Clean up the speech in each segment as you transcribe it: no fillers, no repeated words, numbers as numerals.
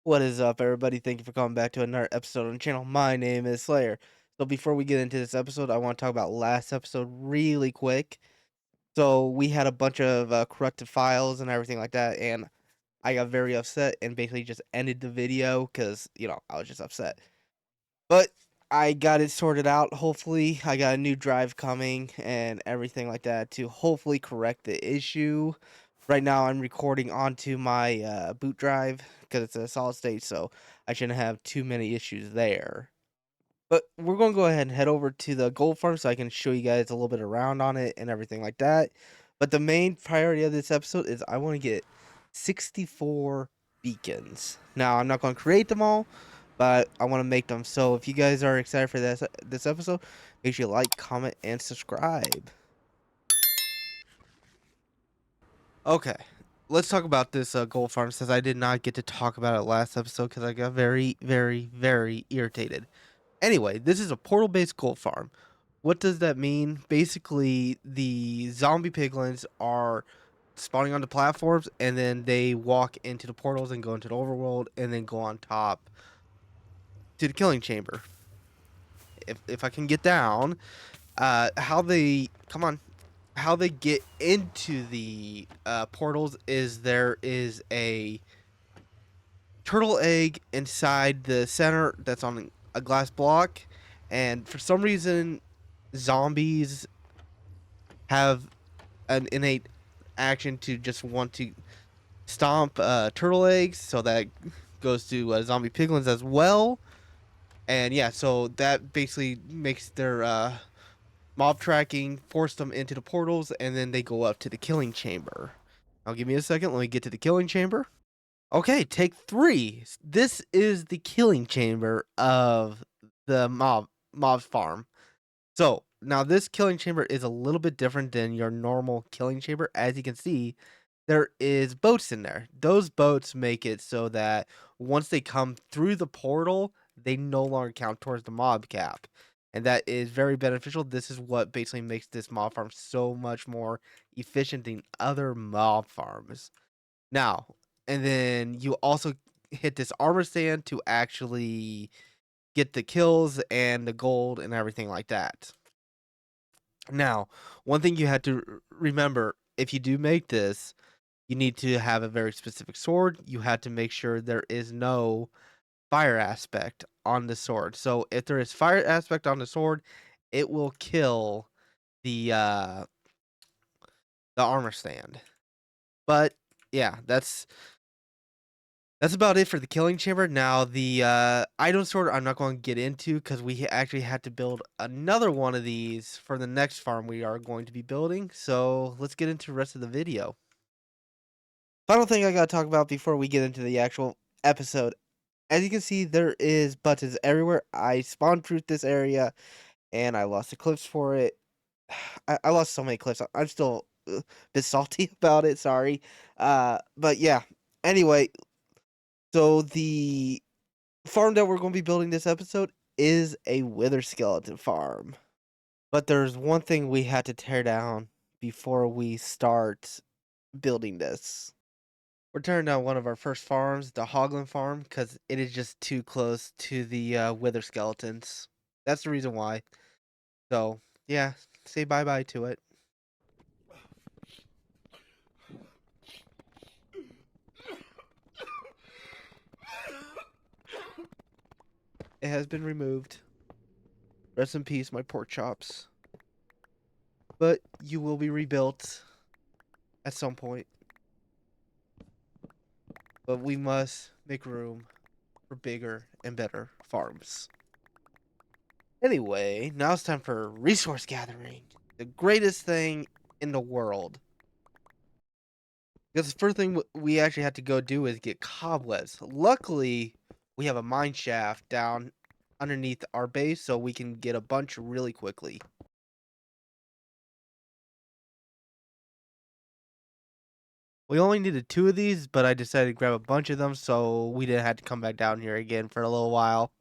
What is up, everybody? Thank you for coming back to another episode on the channel. My name is Slayer. So before we get into this episode, I want to talk about last episode really quick. So we had a bunch of corrupted files and everything like that, and I got very upset and basically just ended the video because, I was just upset. But I got it sorted out. Hopefully, I got a new drive coming and everything like that to hopefully correct the issue. Right now, I'm recording onto my boot drive because it's a solid state, so I shouldn't have too many issues there. But we're going to go ahead and head over to the gold farm so I can show you guys a little bit around on it and everything like that. But the main priority of this episode is I want to get 64 beacons. Now, I'm not going to create them all, but I want to make them. So if you guys are excited for this episode, make sure you like, comment, and subscribe. Okay, let's talk about this gold farm since I did not get to talk about it last episode because I got very, very, very irritated. Anyway, this is a portal-based gold farm. What does that mean? Basically, the zombie piglins are spawning onto platforms, and then they walk into the portals and go into the overworld, and then go on top to the killing chamber. If I can get down, how they how they get into the portals is there is a turtle egg inside the center that's on a glass block, and for some reason, zombies have an innate action to just want to stomp turtle eggs, so that goes to zombie piglins as well. And yeah, so that basically makes their mob tracking, force them into the portals, and then they go up to the killing chamber. Now, give me a second. Let me get to the killing chamber. Okay, take 3. This is the killing chamber of the mob farm. So now this killing chamber is a little bit different than your normal killing chamber. As you can see, there is boats in there. Those boats make it so that once they come through the portal, they no longer count towards the mob cap. And that is very beneficial. This is what basically makes this mob farm so much more efficient than other mob farms. Now, and then you also hit this armor stand to actually get the kills and the gold and everything like that. Now, one thing you had to remember, if you do make this, you need to have a very specific sword. You had to make sure there is no fire aspect on the sword. So if there is fire aspect on the sword, it will kill the armor stand. But yeah, that's about it for the killing chamber. Now, the item sword I'm not going to get into because we actually had to build another one of these for the next farm we are going to be building. So let's get into the rest of the video. Final thing I got to talk about before we get into the actual episode. As you can see, there is buttons everywhere. I spawn proofed this area and I lost the clips for it. I lost so many clips. I'm still a bit salty about it. Sorry. But yeah. Anyway, so the farm that we're going to be building this episode is a wither skeleton farm. But there's one thing we had to tear down before we start building this. We're tearing down one of our first farms, the Hoglin farm, because it is just too close to the wither skeletons. That's the reason why. So, yeah, say bye-bye to it. It has been removed. Rest in peace, my pork chops. But you will be rebuilt at some point. But we must make room for bigger and better farms. Anyway, now it's time for resource gathering. The greatest thing in the world. Because the first thing we actually had to go do is get cobwebs. Luckily, we have a mine shaft down underneath our base, so we can get a bunch really quickly. We only needed 2 of these, but I decided to grab a bunch of them, so we didn't have to come back down here again for a little while.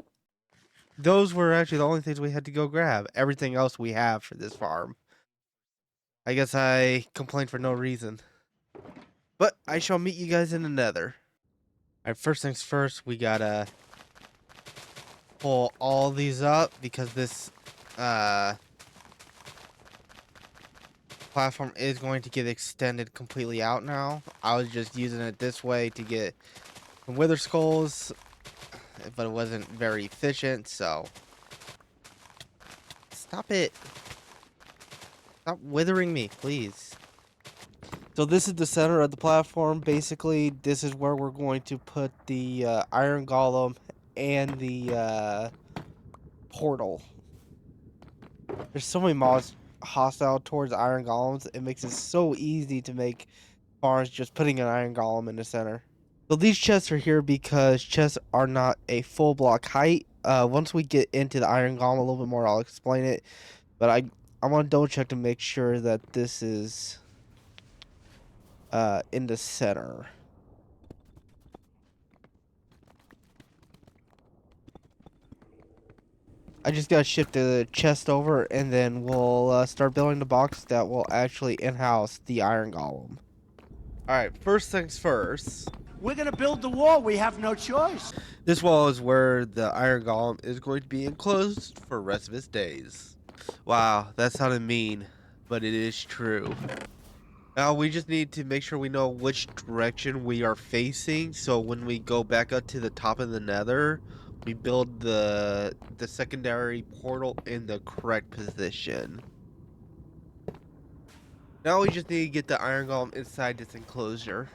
Those were actually the only things we had to go grab. Everything else we have for this farm. I guess I complained for no reason. But I shall meet you guys in the nether. Alright, first things first, we gotta pull all these up because this platform is going to get extended completely out now. I was just using it this way to get some wither skulls, but it wasn't very efficient, so stop it. Stop withering me, please. So this is the center of the platform. Basically, this is where we're going to put the iron golem and the portal. There's so many mods hostile towards iron golems. It makes it so easy to make farms just putting an iron golem in the center. So these chests are here because chests are not a full block height. Once we get into the iron golem a little bit more, I'll explain it. But I want to double check to make sure that this is in the center. I just gotta shift the chest over, and then we'll start building the box that will actually in-house the iron golem. Alright, first things first. We're gonna build the wall. We have no choice. This wall is where the iron golem is going to be enclosed for the rest of its days. Wow, that sounded mean, but it is true. Now we just need to make sure we know which direction we are facing, so when we go back up to the top of the nether, we build the secondary portal in the correct position. Now we just need to get the iron golem inside this enclosure.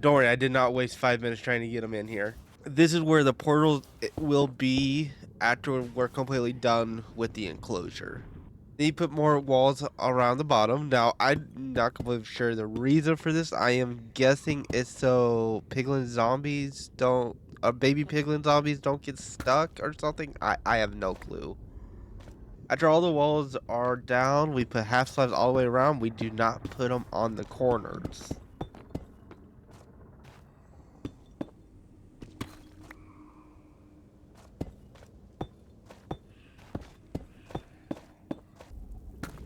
Don't worry, I did not waste 5 minutes trying to get him in here. This is where the portal will be after we're completely done with the enclosure. Then you put more walls around the bottom. Now, I'm not completely sure the reason for this. I am guessing it's so piglin zombies don't, baby piglin zombies don't get stuck or something. I have no clue. After all the walls are down, we put half slabs all the way around. We do not put them on the corners.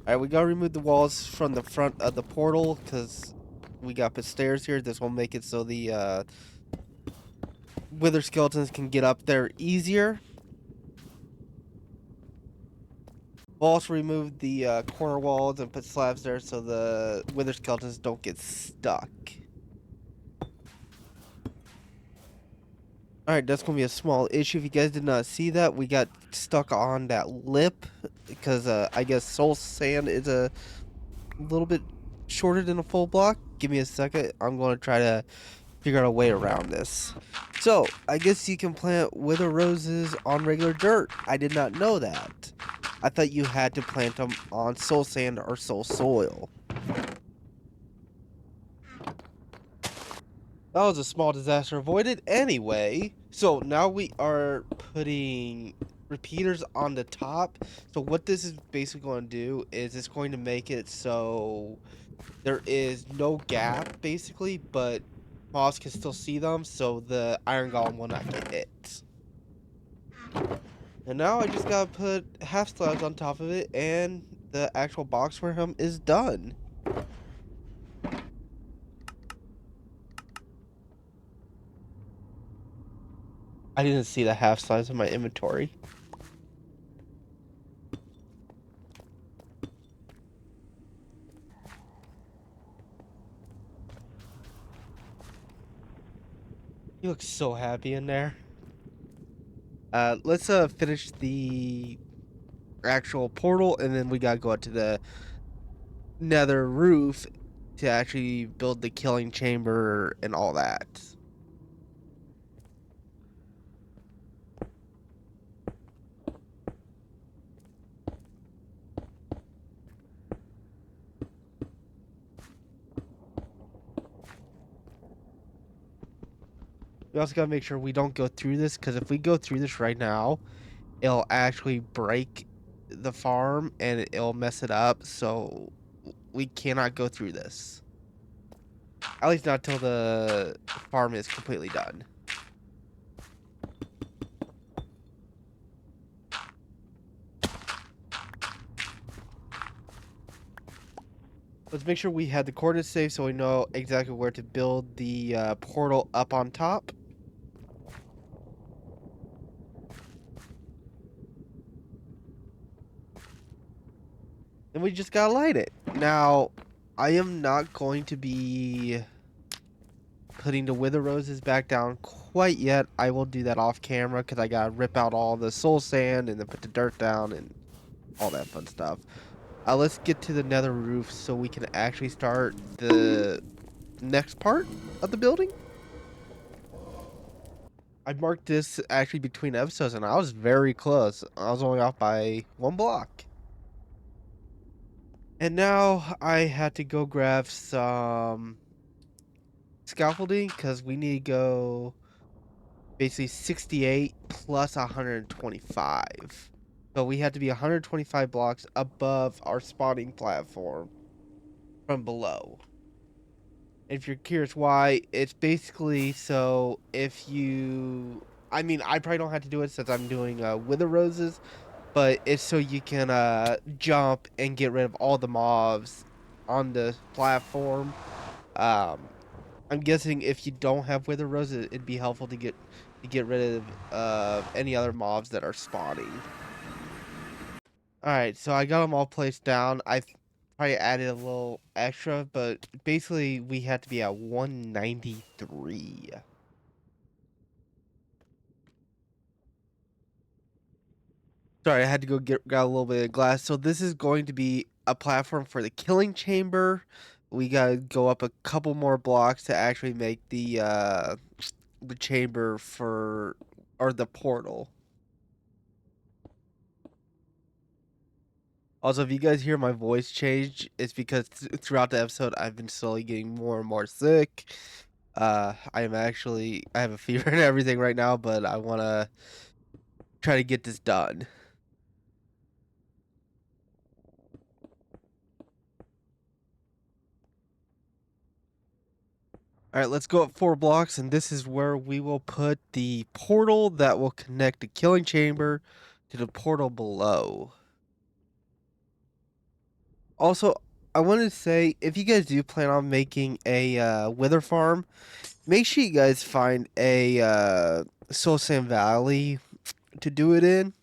Alright, we gotta remove the walls from the front of the portal because we got put stairs here. This will make it so the wither skeletons can get up there easier. We'll also remove the corner walls and put slabs there so the wither skeletons don't get stuck. Alright, that's going to be a small issue. If you guys did not see that, we got stuck on that lip because I guess soul sand is a little bit shorter than a full block. Give me a second. I'm going to try to figure out a way around this. So, I guess you can plant wither roses on regular dirt. I did not know that. I thought you had to plant them on soul sand or soul soil. That was a small disaster avoided anyway. So now we are putting repeaters on the top. So what this is basically going to do is it's going to make it so there is no gap basically, but mobs can still see them, so the iron golem will not get hit. And now I just gotta put half slabs on top of it, and the actual box for him is done. I didn't see the half slabs in my inventory. You look so happy in there. Let's finish the actual portal, and then we gotta go out to the nether roof to actually build the killing chamber and all that. We also gotta make sure we don't go through this, because if we go through this right now, it'll actually break the farm and it'll mess it up, so we cannot go through this. At least not till the farm is completely done. Let's make sure we had the coordinates saved so we know exactly where to build the portal up on top. And we just gotta light it. Now, I am not going to be putting the wither roses back down quite yet. I will do that off camera because I gotta rip out all the soul sand and then put the dirt down and all that fun stuff. Let's get to the nether roof so we can actually start the next part of the building. I marked this actually between episodes and I was very close. I was only off by 1 block. And now I had to go grab some scaffolding because we need to go basically 68 plus 125. So we had to be 125 blocks above our spawning platform from below. If you're curious why, it's basically so if you... I mean, I probably don't have to do it since I'm doing wither roses, but it's so you can jump and get rid of all the mobs on the platform. Um, I'm guessing if you don't have wither roses, it'd be helpful to get rid of any other mobs that are spawning. All right, so I got them all placed down. I probably added a little extra, but basically we had to be at 193. Sorry, I had to go got a little bit of glass. So this is going to be a platform for the killing chamber. We gotta go up a couple more blocks to actually make the chamber for or the portal. Also, if you guys hear my voice change, it's because throughout the episode I've been slowly getting more and more sick. I have a fever and everything right now, but I want to try to get this done. All right, let's go up 4 blocks, and this is where we will put the portal that will connect the killing chamber to the portal below. Also, I wanted to say, if you guys do plan on making a wither farm, make sure you guys find a Soul Sand Valley to do it in,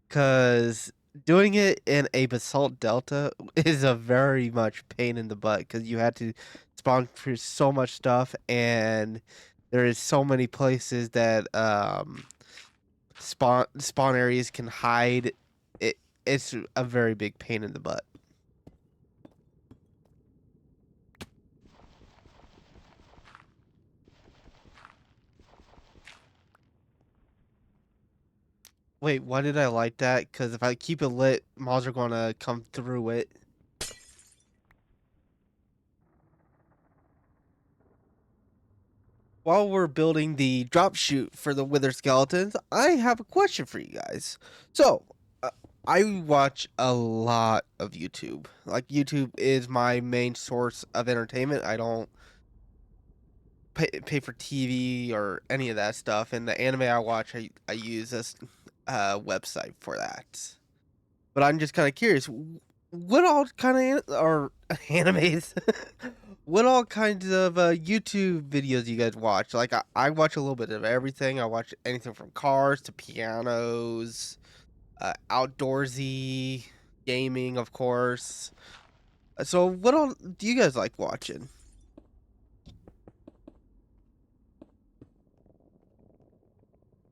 because doing it in a basalt delta is a very much pain in the butt because you had to spawn through so much stuff and there is so many places that spawn areas can hide. It's a very big pain in the butt. Wait, why did I like that? Because if I keep it lit, mobs are gonna come through it. While we're building the drop chute for the wither skeletons, I have a question for you guys. So, I watch a lot of YouTube. Like, YouTube is my main source of entertainment. I don't pay for TV or any of that stuff. And the anime I watch, I use this website for that. But I'm just kind of curious, what all kind of or animes? What all kinds of YouTube videos you guys watch? Like I watch a little bit of everything. I watch anything from cars to pianos, outdoorsy gaming, of course. So what all do you guys like watching?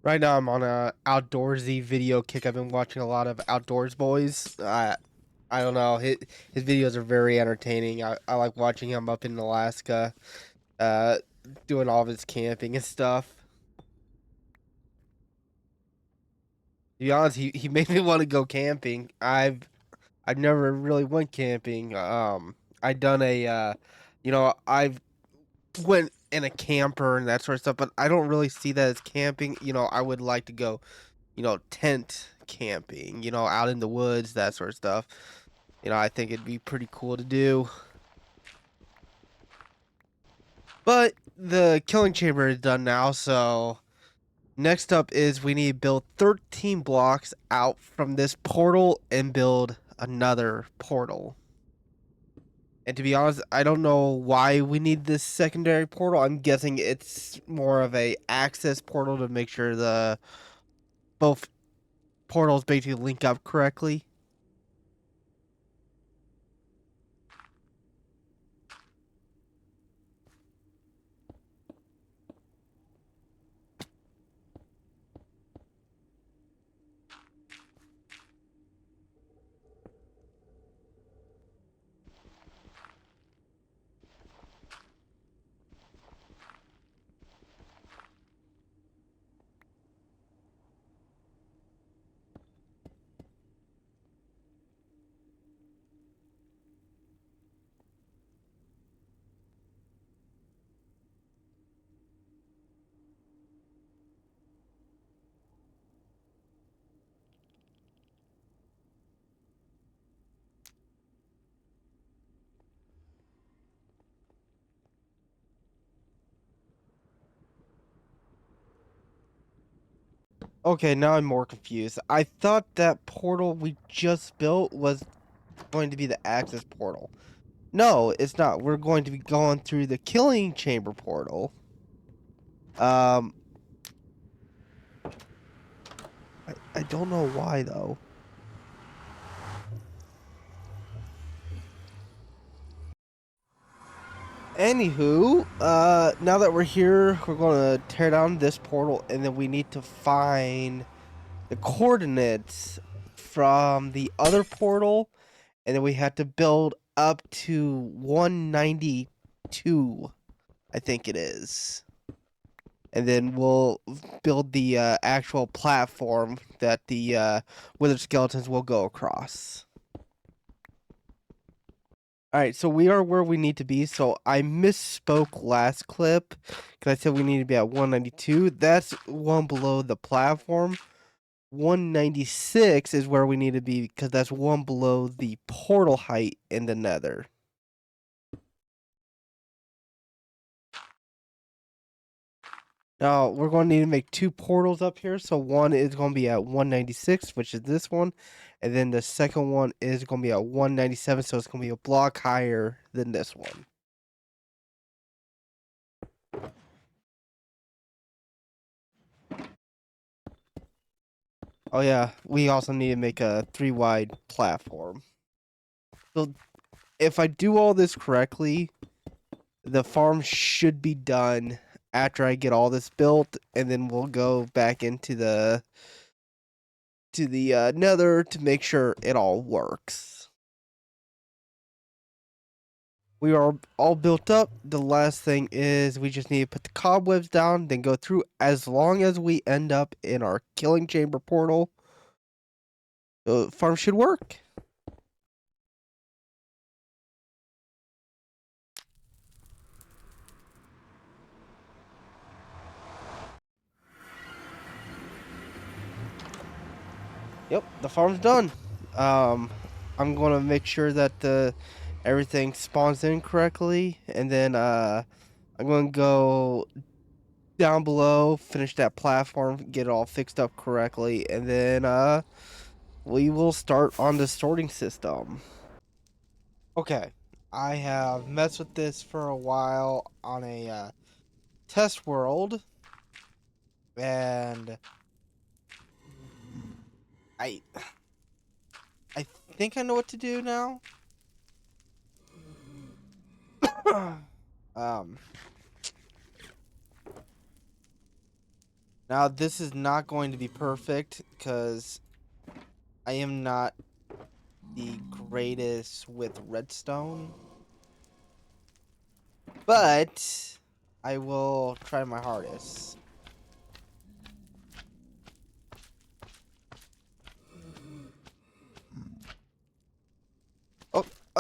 Right now I'm on a outdoorsy video kick. I've been watching a lot of Outdoors Boys. I don't know. His videos are very entertaining. I like watching him up in Alaska, uh, doing all of his camping and stuff. To be honest, he made me want to go camping. I've never really went camping. I done I've went in a camper and that sort of stuff, but I don't really see that as camping. I would like to go, tent camping, out in the woods, that sort of stuff. I think it'd be pretty cool to do. But the killing chamber is done now, so next up is we need to build 13 blocks out from this portal and build another portal. And to be honest, I don't know why we need this secondary portal. I'm guessing it's more of a access portal to make sure the both portals basically link up correctly. Okay, now I'm more confused. I thought that portal we just built was going to be the access portal. No, it's not. We're going to be going through the killing chamber portal. Um, I don't know why though. Anywho, now that we're here, we're going to tear down this portal, and then we need to find the coordinates from the other portal, and then we have to build up to 192, I think it is. And then we'll build the actual platform that the wither skeletons will go across. Alright, so we are where we need to be. So I misspoke last clip because I said we need to be at 192. That's one below the platform. 196 is where we need to be because that's one below the portal height in the nether. Now, we're going to need to make two portals up here. So one is going to be at 196, which is this one. And then the second one is going to be at 197, so it's going to be a block higher than this one. Oh yeah, we also need to make a 3-wide platform. So if I do all this correctly, the farm should be done after I get all this built, and then we'll go back into the nether to make sure it all works. We are all built up. The last thing is we just need to put the cobwebs down, then go through. As long as we end up in our killing chamber portal, the farm should work. Yep, the farm's done. I'm gonna make sure that everything spawns in correctly, and then I'm gonna go down below, finish that platform, get it all fixed up correctly, and then we will start on the sorting system. Okay, I have messed with this for a while on a test world, and I I think I know what to do now. um. Now, this is not going to be perfect because I am not the greatest with redstone. But I will try my hardest.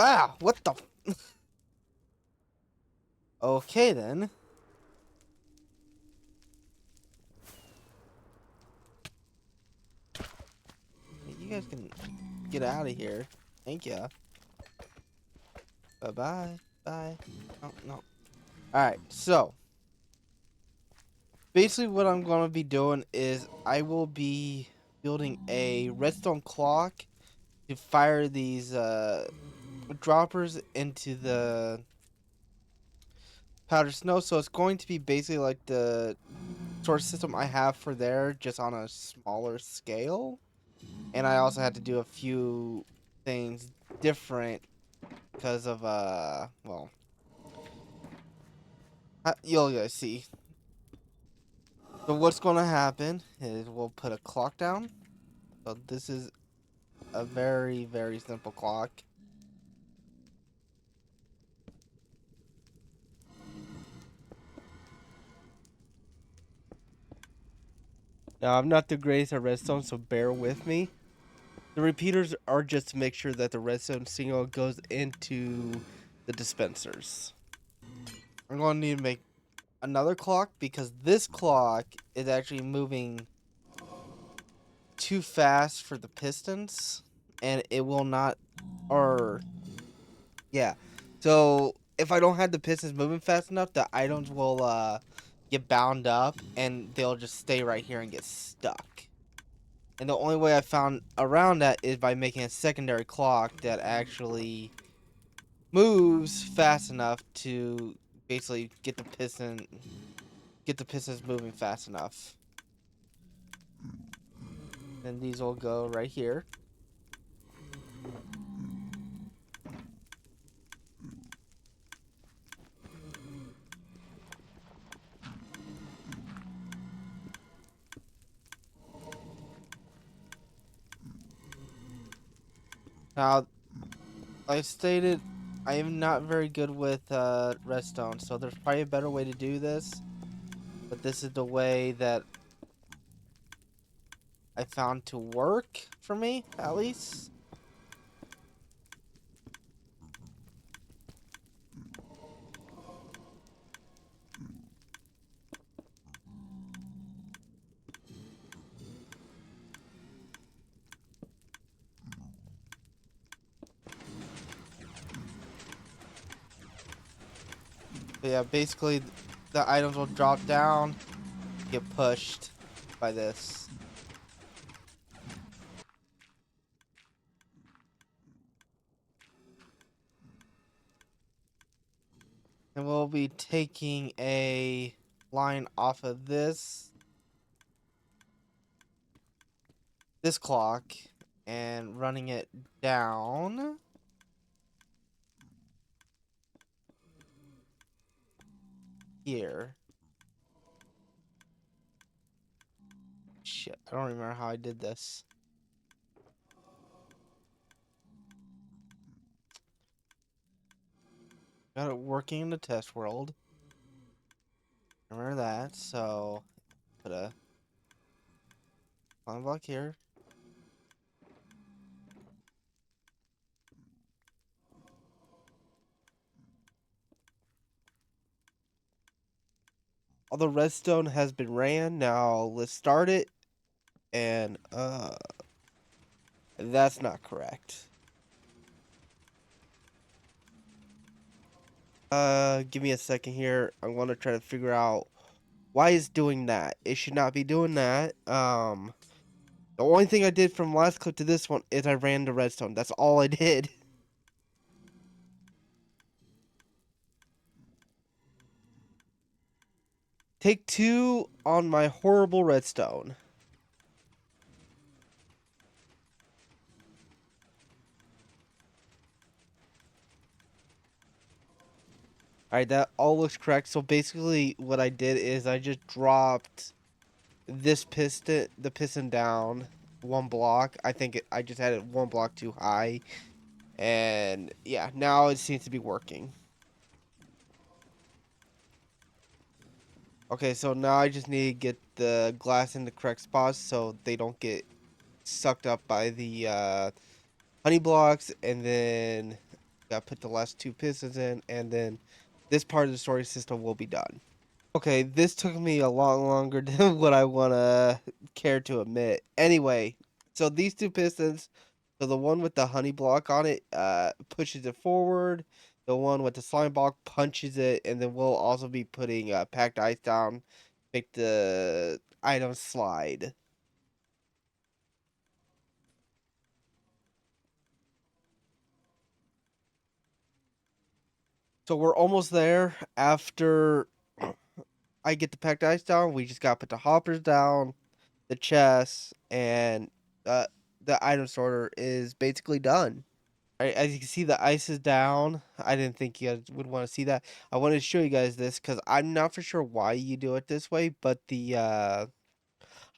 Oh, what the? Okay, then. get out of here. Thank ya. Bye bye. Bye. No, no. All right. So basically, what I'm gonna be doing is I will be building a redstone clock to fire these droppers into the powdered snow. So it's going to be basically like the sort of system I have for there, just on a smaller scale. And I also had to do a few things different because of well, you'll guys see. So what's gonna happen is we'll put a clock down. So this is a very simple clock. Now I'm not the greatest at redstone, so bear with me. The repeaters are just to make sure that the redstone signal goes into the dispensers. I'm gonna need to make another clock because this clock is actually moving too fast for the pistons, and it will not, or yeah. So if I don't have the pistons moving fast enough, the items will get bound up and they'll just stay right here and get stuck. And the only way I found around that is by making a secondary clock that actually moves fast enough to basically get the pistons moving fast enough. And these will go right here. Now, like I stated, I am not very good with redstone, so there's probably a better way to do this. But this is the way that I found to work for me, at least. But yeah, basically, the items will drop down, get pushed by this. And we'll be taking a line off of this clock and running it down here. Shit, I don't remember how I did this. Got it working in the test world. Remember that, so put a line block here. All the redstone has been ran. Now let's start it. And that's not correct. Give me a second here. I'm gonna try to figure out why it's doing that. It should not be doing that. The only thing I did from last clip to this one is I ran the redstone. That's all I did. Take 2 on my horrible redstone. Alright, that all looks correct. So basically what I did is I just dropped the piston down 1 block. I think I just had it 1 block too high. And yeah, now it seems to be working. Okay, so now I just need to get the glass in the correct spots so they don't get sucked up by the honey blocks, and then gotta put the last 2 pistons in, and then this part of the storage system will be done. Okay, this took me a lot longer than what I wanna care to admit. Anyway, so these 2 pistons So the one with the honey block on it pushes it forward. The one with the slime block punches it, and then we'll also be putting packed ice down, make the item slide. So we're almost there. After I get the packed ice down, we just gotta put the hoppers down, the chest, and uh, the item sorter is basically done. Alright, as you can see, the ice is down. I didn't think you guys would want to see that. I wanted to show you guys this because I'm not for sure why you do it this way, but the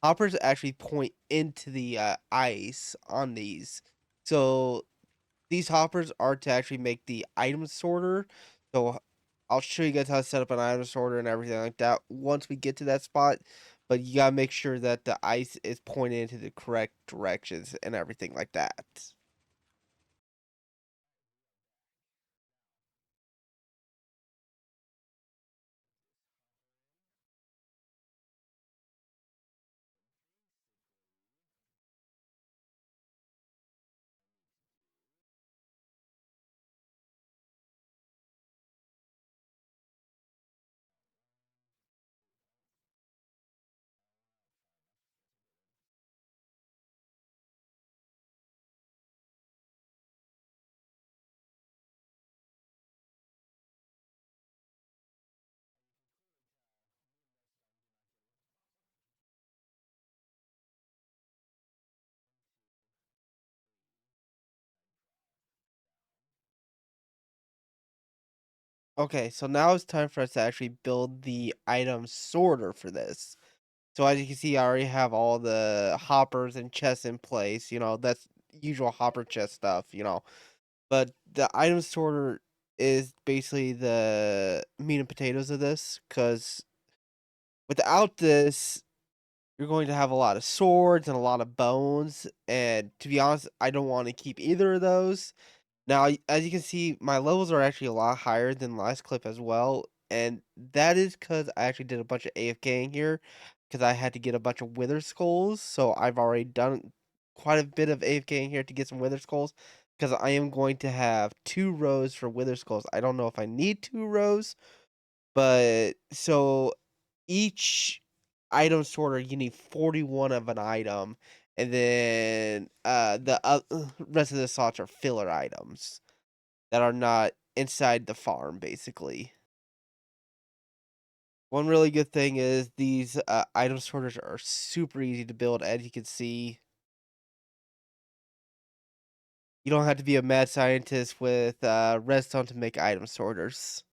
hoppers actually point into the ice on these. So these hoppers are to actually make the item sorter. So I'll show you guys how to set up an item sorter and everything like that once we get to that spot. But you gotta make sure that the ice is pointed into the correct directions and everything like that. Okay, so now it's time for us to actually build the item sorter for this. So as you can see, I already have all the hoppers and chests in place. That's usual hopper chest stuff. But the item sorter is basically the meat and potatoes of this, because without this, you're going to have a lot of swords and a lot of bones. And to be honest, I don't want to keep either of those. Now, as you can see, my levels are actually a lot higher than last clip as well, and that is because I actually did a bunch of AFKing here, because I had to get a bunch of Wither Skulls, so I've already done quite a bit of AFKing here to get some Wither Skulls, because I am going to have 2 rows for Wither Skulls. I don't know if I need 2 rows, but so each item sorter, you need 41 of an item, and then the rest of the slots are filler items that are not inside the farm, basically. One really good thing is these item sorters are super easy to build, as you can see. You don't have to be a mad scientist with redstone to make item sorters.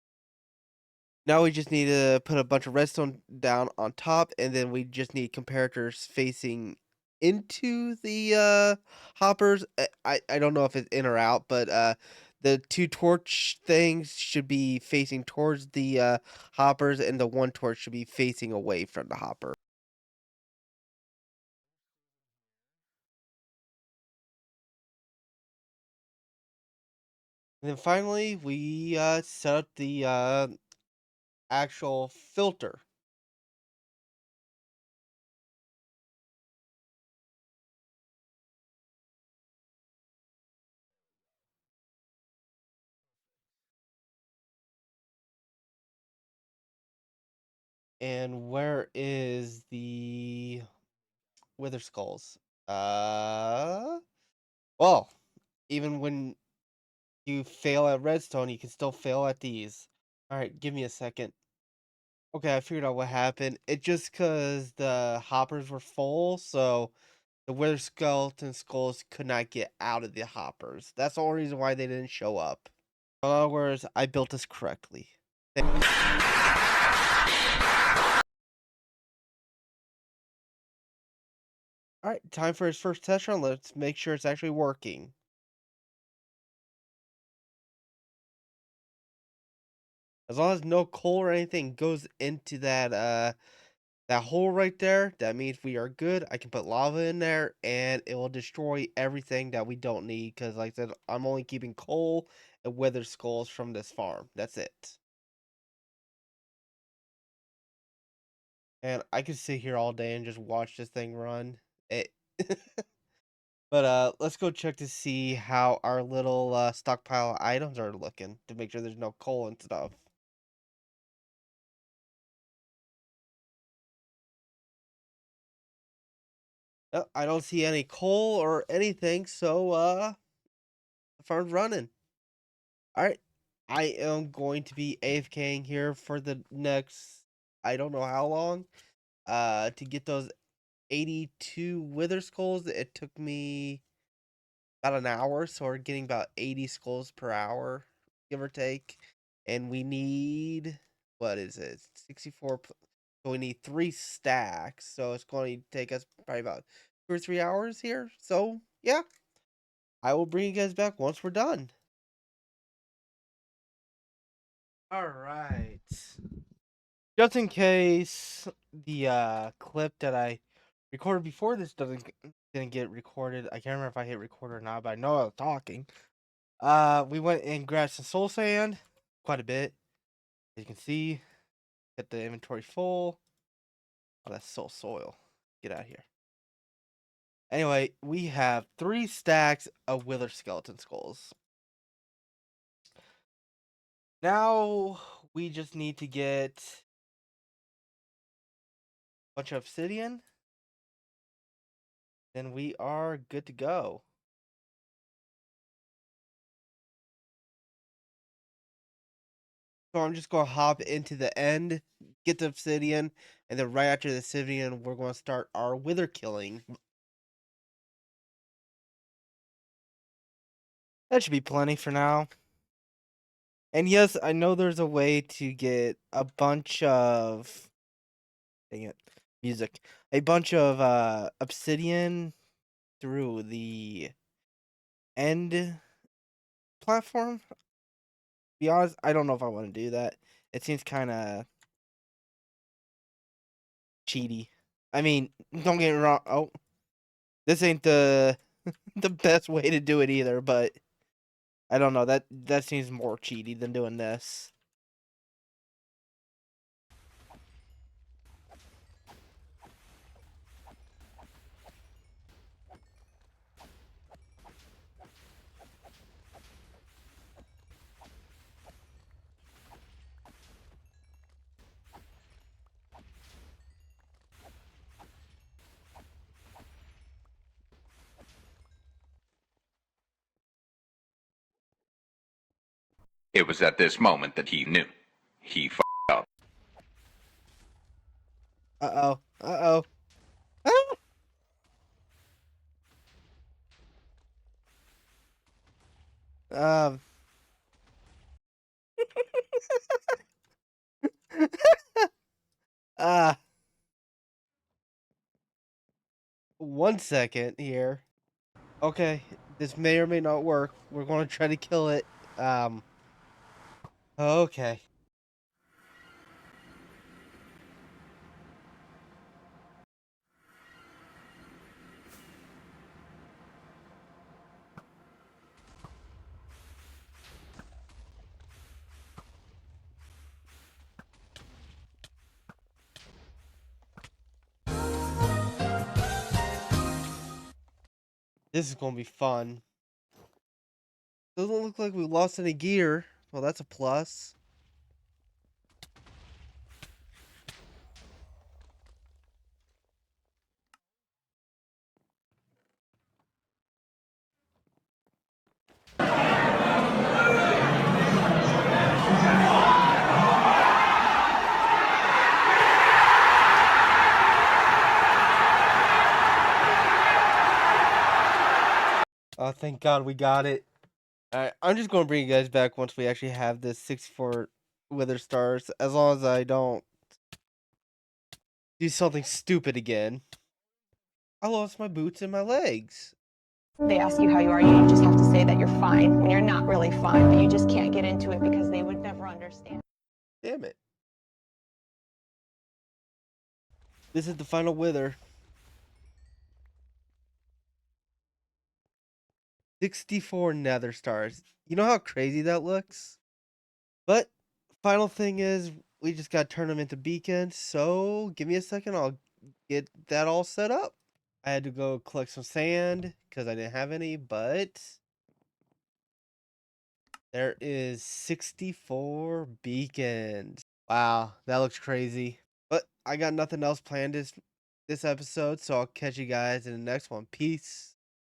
Now we just need to put a bunch of redstone down on top, and then we just need comparators facing into the hoppers. I don't know if it's in or out, but the 2 torch things should be facing towards the hoppers, and the 1 torch should be facing away from the hopper. And then finally, we set up the actual filter. And where is the Wither Skulls? Uh, well, even when you fail at redstone, you can still fail at these. All right, give me a second. Okay, I figured out what happened. It just because the hoppers were full, so the Wither Skeleton Skulls could not get out of the hoppers. That's the only reason why they didn't show up. In other words, I built this correctly. All right, time for his first test run. Let's make sure it's actually working. As long as no coal or anything goes into that hole right there, that means we are good. I can put lava in there, and it will destroy everything that we don't need, because like I said, I'm only keeping coal and wither skulls from this farm. That's it. And I could sit here all day and just watch this thing run. It But let's go check to see how our little stockpile items are looking to make sure there's no coal and stuff. I don't see any coal or anything, so the farm's running. All right, I am going to be AFKing here for the next I don't know how long. To get those 82 wither skulls, it took me about an hour, so we're getting about 80 skulls per hour, give or take. And we need, what is it? 64. So we need 3 stacks. So it's going to take us probably about 2 or 3 hours here. So yeah, I will bring you guys back once we're done. All right. Just in case the clip that I recorded before this didn't get recorded, I can't remember if I hit record or not, but I know I was talking. We went and grabbed some soul sand, quite a bit. As you can see, get the inventory full. Oh, that's soul soil. Get out of here. Anyway, we have 3 stacks of wither skeleton skulls. Now we just need to get a bunch of obsidian. Then we are good to go. So I'm just going to hop into the end, get the obsidian, and then right after the obsidian, we're going to start our wither killing. That should be plenty for now. And yes, I know there's a way to get a bunch of, dang it, music, a bunch of obsidian through the end platform. To be honest, I don't know if I want to do that. It seems kind of cheaty. I mean, don't get me wrong. Oh, this ain't the the best way to do it either, but I don't know. That seems more cheaty than doing this. It was at this moment that he knew. He f***ed up. Uh-oh. Uh-oh. Ah! Um. uh, 1 second here. Okay, this may or may not work. We're going to try to kill it. Um. Okay. This is going to be fun. Doesn't look like we lost any gear. Well, that's a plus. Oh, thank God we got it. Alright, I'm just going to bring you guys back once we actually have this 64 wither stars. As long as I don't do something stupid again. I lost my boots and my legs. They ask you how you are, you just have to say that you're fine when you're not really fine, but you just can't get into it because they would never understand. Damn it. This is the final wither. 64 nether stars. You know how crazy that looks? But final thing is we just got to turn them into beacons. So give me a second. I'll get that all set up. I had to go collect some sand because I didn't have any, but there is 64 beacons. Wow, that looks crazy. But I got nothing else planned this episode, so I'll catch you guys in the next one. Peace.